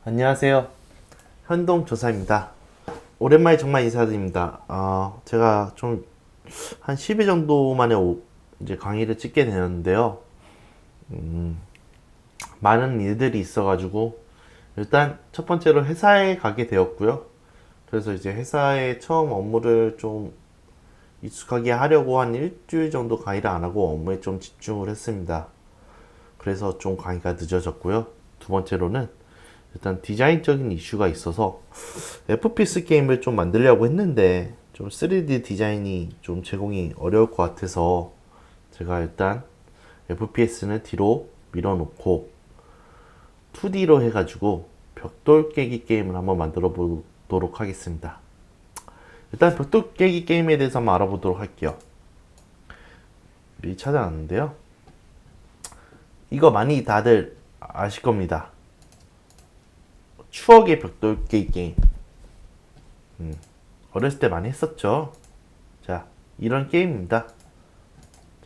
안녕하세요. 현동조사입니다. 오랜만에 정말 인사드립니다. 제가 좀 한 10일 정도 만에 이제 강의를 찍게 되었는데요. 많은 일들이 있어가지고 일단 첫 번째로 회사에 가게 되었고요. 그래서 이제 회사에 처음 업무를 좀 익숙하게 하려고 한 일주일 정도 강의를 안 하고 업무에 좀 집중을 했습니다. 그래서 좀 강의가 늦어졌고요. 두 번째로는 일단 디자인적인 이슈가 있어서 FPS 게임을 좀 만들려고 했는데 좀 3D 디자인이 좀 제공이 어려울 것 같아서 제가 일단 FPS는 뒤로 밀어놓고 2D로 해가지고 벽돌 깨기 게임을 한번 만들어 보도록 하겠습니다. 일단 벽돌 깨기 게임에 대해서 한번 알아보도록 할게요. 미리 찾아놨는데요. 이거 많이 다들 아실 겁니다. 추억의 벽돌 깨기 게임. 어렸을 때 많이 했었죠. 자, 이런 게임입니다.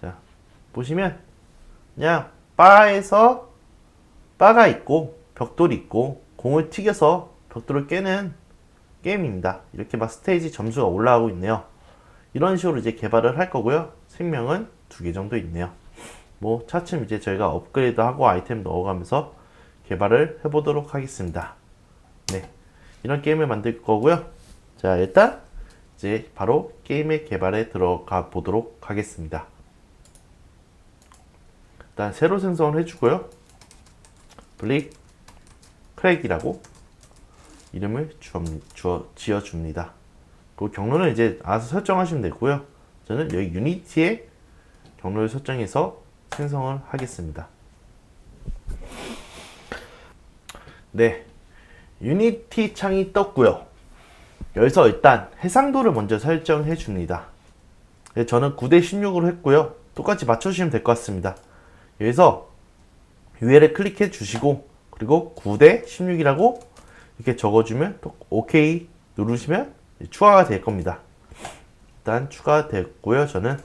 자, 보시면 그냥 바에서 바가 있고 벽돌이 있고 공을 튀겨서 벽돌을 깨는 게임입니다. 이렇게 막 스테이지 점수가 올라가고 있네요. 이런 식으로 이제 개발을 할 거고요. 생명은 2개 정도 있네요. 뭐 차츰 이제 저희가 업그레이드하고 아이템 넣어가면서 개발을 해보도록 하겠습니다. 네, 이런 게임을 만들 거고요. 자, 일단 이제 바로 게임의 개발에 들어가 보도록 하겠습니다. 일단 새로 생성을 해주고요. 블릭 크랙이라고 이름을 지어줍니다. 그 경로는 이제 알아서 설정하시면 되고요. 저는 여기 유니티에 경로를 설정해서 생성을 하겠습니다. 네, 유니티 창이 떴고요. 여기서 일단 해상도를 먼저 설정해 줍니다. 저는 9:16으로 했고요. 똑같이 맞춰주시면 될 것 같습니다. 여기서 위에를 클릭해 주시고 그리고 9:16이라고 이렇게 적어주면 또 OK 누르시면 추가가 될 겁니다. 일단 추가됐고요. 저는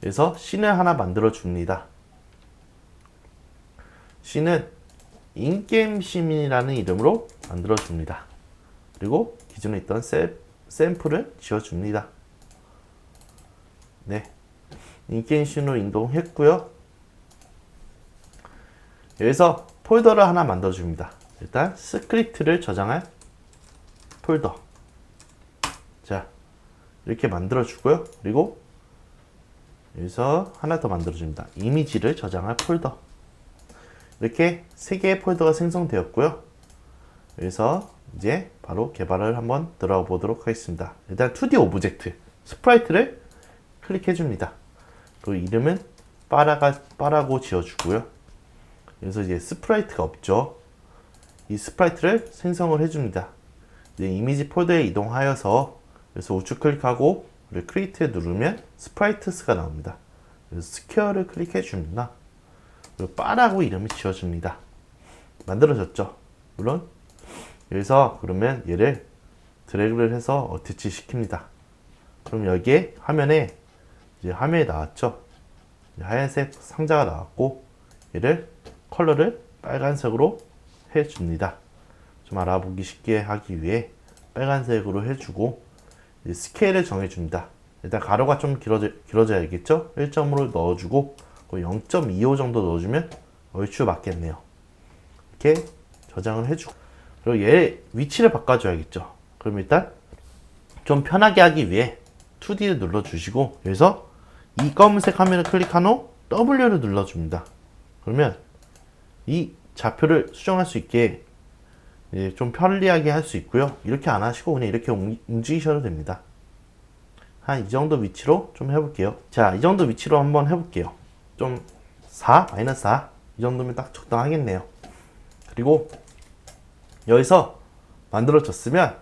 여기서 씬을 하나 만들어 줍니다. 씬은 인게임 시민이라는 이름으로 만들어 줍니다. 그리고 기존에 있던 샘플을 지워줍니다. 네, 인게임 씬으로 이동했고요. 여기서 폴더를 하나 만들어 줍니다. 일단 스크립트를 저장할 폴더. 자, 이렇게 만들어 주고요. 그리고 여기서 하나 더 만들어 줍니다. 이미지를 저장할 폴더. 이렇게 3개의 폴더가 생성되었고요. 여기서 이제 바로 개발을 한번 들어가 보도록 하겠습니다. 일단 2D 오브젝트 스프라이트를 클릭해 줍니다. 그리고 이름은 빠라고 지어주고요. 여기서 이제 스프라이트가 없죠. 이 스프라이트를 생성을 해줍니다. 이제 이미지 폴더에 이동하여서 여기서 우측 클릭하고 크리에이트에 누르면 스프라이트스가 나옵니다. 그래서 스퀘어를 클릭해 줍니다. 그리고 빠라고 이름을 지어줍니다. 만들어졌죠. 물론 여기서 그러면 얘를 드래그를 해서 어태치 시킵니다. 그럼 여기에 화면에 이제 화면이 나왔죠. 하얀색 상자가 나왔고 얘를 컬러를 빨간색으로 해줍니다. 좀 알아보기 쉽게 하기 위해 빨간색으로 해주고 이제 스케일을 정해줍니다. 일단 가로가 좀 길어져야겠죠. 1점으로 넣어주고 0.25 정도 넣어주면 얼추 맞겠네요. 이렇게 저장을 해주고 그리고 얘 위치를 바꿔줘야겠죠. 그럼 일단 좀 편하게 하기 위해 2D를 눌러주시고 여기서 이 검은색 화면을 클릭한 후 W를 눌러줍니다. 그러면 이 좌표를 수정할 수 있게 좀 편리하게 할 수 있고요. 이렇게 안 하시고 그냥 이렇게 움직이셔도 됩니다. 한 이 정도 위치로 좀 해볼게요. 자, 이 정도 위치로 한번 해볼게요. 좀 4, 마이너스 4 이 정도면 딱 적당하겠네요. 그리고 여기서 만들어졌으면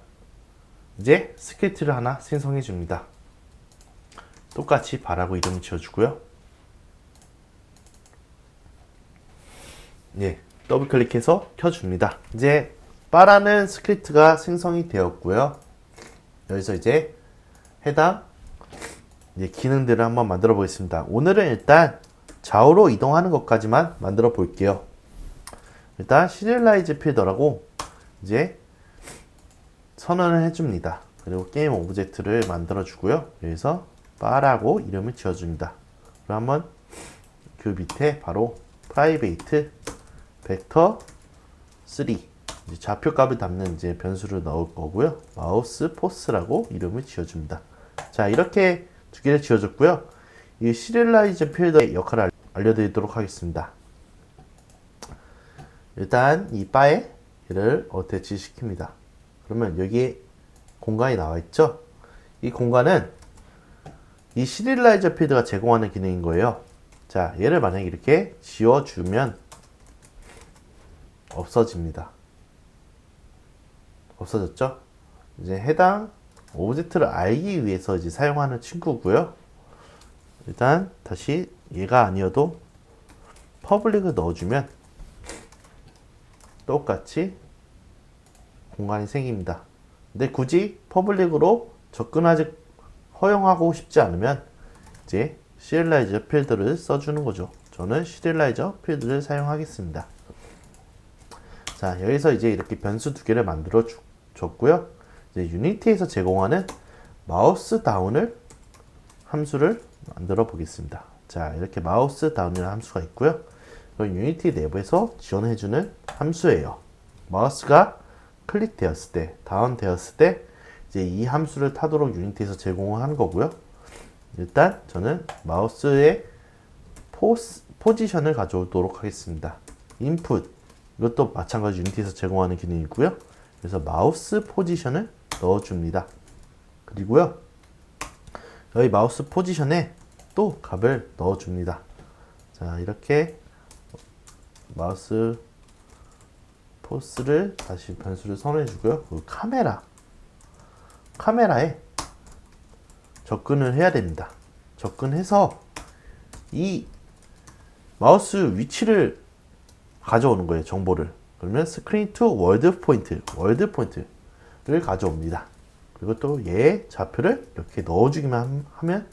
이제 스크립트를 하나 생성해 줍니다. 똑같이 바라고 이름을 지어주고요. 예, 더블 클릭해서 켜줍니다. 이제 바라는 스크립트가 생성이 되었고요. 여기서 이제 해당 이제 기능들을 한번 만들어 보겠습니다. 오늘은 일단 좌우로 이동하는 것까지만 만들어 볼게요. 일단 시리얼라이즈 필더라고 이제 선언을 해줍니다. 그리고 게임 오브젝트를 만들어 주고요. 여기서 바라고 이름을 지어줍니다. 그럼 한번 그 밑에 바로 프라이베이트 벡터 3 이제 좌표값을 담는 이제 변수를 넣을 거고요. 마우스 포스라고 이름을 지어줍니다. 자, 이렇게 두 개를 지어줬고요. 이 시리얼라이즈 필더의 역할을 알려드리도록 하겠습니다. 일단 이 바에 얘를 어태치 시킵니다. 그러면 여기에 공간이 나와 있죠? 이 공간은 이 시리얼라이저 필드가 제공하는 기능인 거예요. 자, 얘를 만약에 이렇게 지워주면 없어집니다. 없어졌죠? 이제 해당 오브젝트를 알기 위해서 이제 사용하는 친구고요. 일단 다시 얘가 아니어도 퍼블릭을 넣어주면 똑같이 공간이 생깁니다. 근데 굳이 퍼블릭으로 접근하지 허용하고 싶지 않으면 이제 시리얼라이저 필드를 써주는 거죠. 저는 시리얼라이저 필드를 사용하겠습니다. 자, 여기서 이제 이렇게 변수 두 개를 만들어 줬고요. 이제 유니티에서 제공하는 마우스 다운을 함수를 만들어 보겠습니다. 자, 이렇게 마우스 다운이라는 함수가 있고요. 이건 유니티 내부에서 지원해주는 함수예요. 마우스가 클릭되었을 때, 다운되었을 때 이제 이 함수를 타도록 유니티에서 제공을 하는 거고요. 일단 저는 마우스의 포지션을 가져오도록 하겠습니다. 인풋 이것도 마찬가지 유니티에서 제공하는 기능이고요. 그래서 마우스 포지션을 넣어줍니다. 그리고요, 여기 마우스 포지션에 또 값을 넣어줍니다. 자, 이렇게 마우스 포스를 다시 변수를 선언해주고요. 그리고 카메라에 접근을 해야 됩니다. 접근해서 이 마우스 위치를 가져오는 거예요. 정보를. 그러면 스크린 투 월드 포인트를 가져옵니다. 그리고 또 얘의 좌표를 이렇게 넣어주기만 하면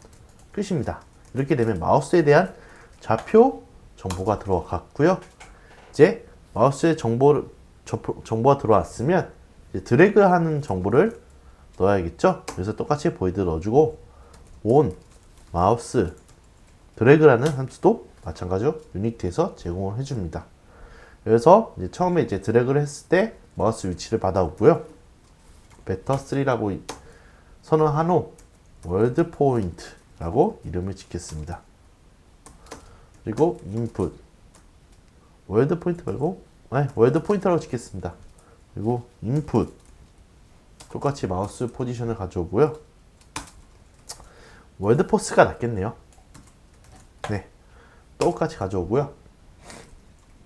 끝입니다. 이렇게 되면 마우스에 대한 좌표 정보가 들어갔고요. 이제 마우스에 정보가 들어왔으면 이제 드래그하는 정보를 넣어야겠죠. 그래서 똑같이 보이드 넣어주고 온 마우스 드래그라는 함수도 마찬가지로 유니티에서 제공을 해줍니다. 그래서 이제 처음에 이제 드래그를 했을 때 마우스 위치를 받아오고요. 벡터 3라고 선언한 후 월드 포인트라고 이름을 짓겠습니다. 그리고 인풋 월드 포인트 말고 월드 포인트라고 짓겠습니다. 그리고 인풋 똑같이 마우스 포지션을 가져오고요. 월드 포스가 낫겠네요. 네, 똑같이 가져오고요.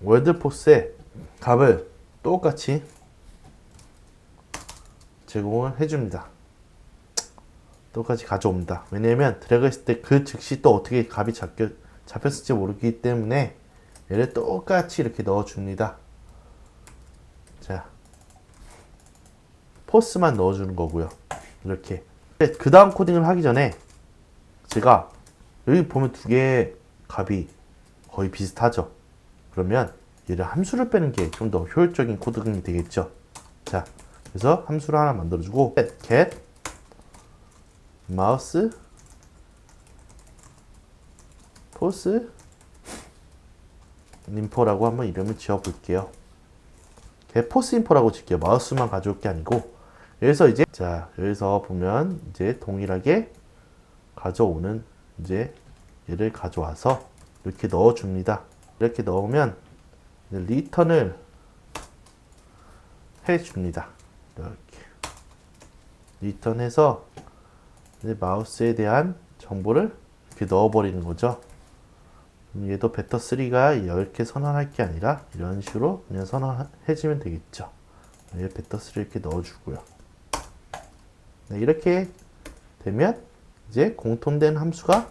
월드 포스의 값을 똑같이 제공을 해줍니다. 똑같이 가져옵니다. 왜냐면 드래그 했을 때 그 즉시 또 어떻게 값이 잡혔을지 모르기 때문에 얘를 똑같이 이렇게 넣어줍니다. 자, 포스만 넣어주는 거고요. 이렇게. 그 다음 코딩을 하기 전에 제가 여기 보면 두 개의 값이 거의 비슷하죠. 그러면 얘를 함수를 빼는 게 좀 더 효율적인 코딩이 되겠죠. 자, 그래서 함수를 하나 만들어주고 get 마우스 포스 인포라고 한번 이름을 지어볼게요. get 포스 인포라고 짓게요. 마우스만 가져올 게 아니고. 여기서 이제 자, 여기서 보면 이제 동일하게 가져오는 이제 얘를 가져와서 이렇게 넣어줍니다. 이렇게 넣으면 리턴을 해줍니다. 이렇게 리턴해서 이제 마우스에 대한 정보를 이렇게 넣어버리는 거죠. 얘도 벡터 3가 이렇게 선언할 게 아니라 이런 식으로 그냥 선언해주면 되겠죠. 얘 벡터 3 이렇게 넣어주고요. 네, 이렇게 되면 이제 공통된 함수가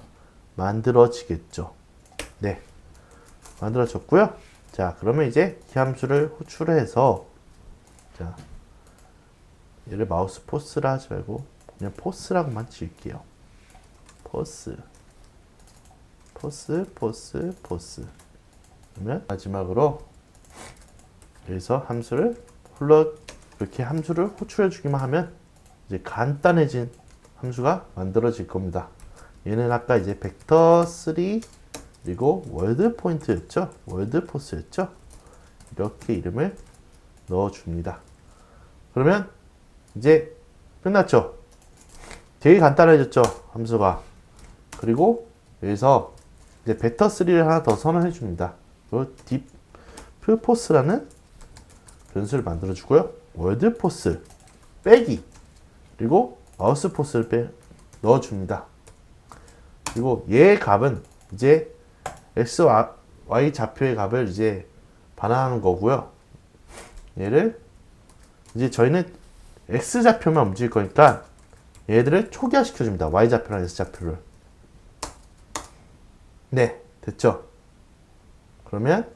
만들어지겠죠. 네, 만들어졌고요. 자, 그러면 이제 이 함수를 호출해서 자, 얘를 마우스 포스라 하지 말고 그냥 포스라고만 지을게요. 포스, 포스, 포스, 포스. 그러면 마지막으로 여기서 함수를 이렇게 함수를 호출해 주기만 하면 이제 간단해진 함수가 만들어질 겁니다. 얘는 아까 이제 벡터 3 그리고 월드 포인트였죠. 월드 포스였죠. 이렇게 이름을 넣어 줍니다. 그러면 이제 끝났죠. 되게 간단해졌죠. 함수가. 그리고 여기서 이제 벡터 3를 하나 더 선언해 줍니다. 디프 포스라는 변수를 만들어 주고요. 월드 포스 빼기 그리고 마우스 포스를 넣어 줍니다. 그리고 얘의 값은 이제 x, y 좌표의 값을 이제 반환하는 거고요. 얘를 이제 저희는 x 좌표만 움직일 거니까 얘들을 초기화 시켜줍니다. y 좌표랑 s 좌표를. 네, 됐죠? 그러면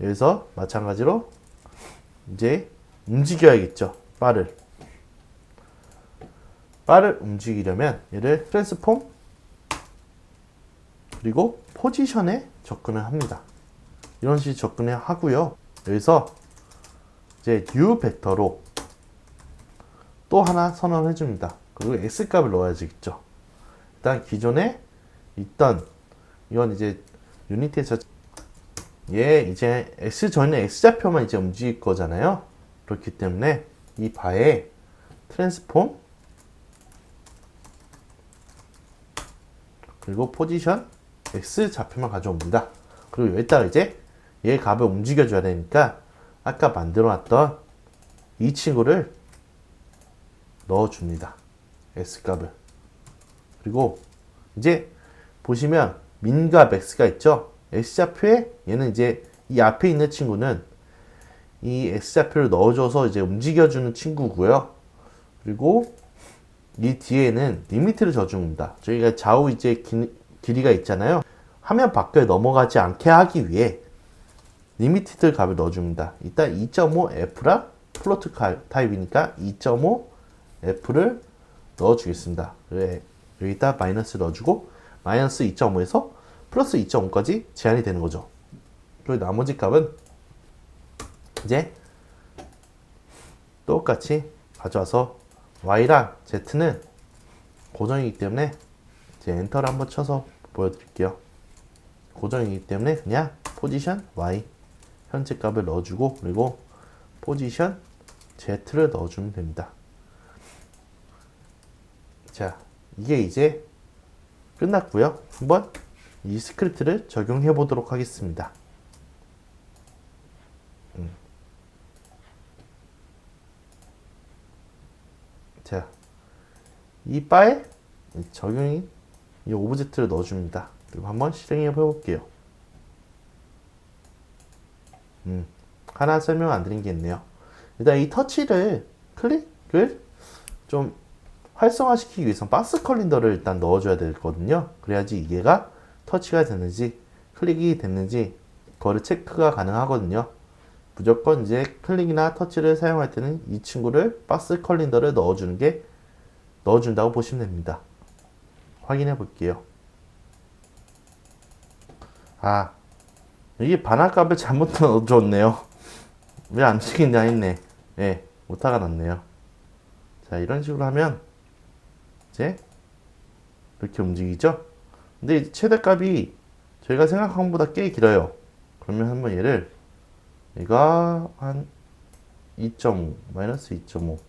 여기서 마찬가지로 이제 움직여야겠죠. 바를 움직이려면 얘를 트랜스폼 그리고 포지션에 접근을 합니다. 이런 식으로 접근을 하고요. 여기서 이제 new 벡터로 또 하나 선언해 줍니다. 그리고 x 값을 넣어야겠죠. 일단 기존에 있던 이건 이제 유니티에서 이제 저희는 x 좌표만 이제 움직일 거잖아요. 그렇기 때문에 이 바에 트랜스폼 그리고 포지션 x 좌표만 가져옵니다. 그리고 여기다가 이제 얘 값을 움직여 줘야 되니까 아까 만들어 놨던 이 친구를 넣어 줍니다. x 값을. 그리고 이제 보시면 민과 max가 있죠. x 좌표에 얘는 이제 이 앞에 있는 친구는 이 x 좌표를 넣어줘서 이제 움직여주는 친구고요. 그리고 이 뒤에는 리미트를 줘줍니다. 저희가 좌우 이제 길이가 있잖아요. 화면 밖에 넘어가지 않게 하기 위해 리미티드 값을 넣어줍니다. 일단 2.5f랑 플로트 타입이니까 2.5f를 넣어주겠습니다. 여기다 마이너스 넣어주고 마이너스 2.5에서 플러스 2.5까지 제한이 되는 거죠. 그리고 나머지 값은 이제 똑같이 가져와서 y랑 z는 고정이기 때문에 이제 엔터를 한번 쳐서 보여드릴게요. 고정이기 때문에 그냥 포지션 y 현재 값을 넣어주고 그리고 포지션 z를 넣어주면 됩니다. 자, 이게 이제 끝났고요. 한번 이 스크립트를 적용해 보도록 하겠습니다. 자, 이 바에 적용이 이 오브젝트를 넣어줍니다. 그리고 한번 실행해 볼게요. 하나 설명 안 드린 게 있네요. 일단 이 터치를 클릭을 좀 활성화시키기 위해서 박스 컬린더를 일단 넣어줘야 되거든요. 그래야지 얘가 터치가 됐는지 클릭이 됐는지 그거를 체크가 가능하거든요. 무조건 이제 클릭이나 터치를 사용할 때는 이 친구를 박스 컬린더를 넣어준다고 보시면 됩니다. 확인해 볼게요. 아, 여기 반환값을 잘못 넣어줬네요. 왜 안 찍겠냐 했네. 예, 오타가 났네요. 자, 이런 식으로 하면 이제 이렇게 움직이죠? 근데 이제 최대값이 저희가 생각한 것보다 꽤 길어요. 그러면 한번 얘가 한 2.5 마이너스 2.5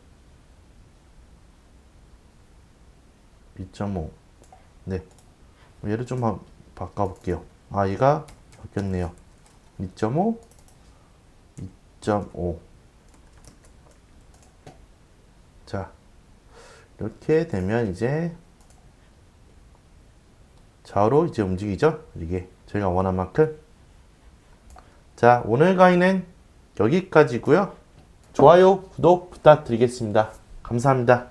네, 얘를 좀 바꿔볼게요. 아, 얘가 바뀌었네요. 2.5 2.5 자, 이렇게 되면 이제 좌우로 이제 움직이죠? 이게 저희가 원한 만큼. 자, 오늘 강의는 여기까지고요. 좋아요, 구독 부탁드리겠습니다. 감사합니다.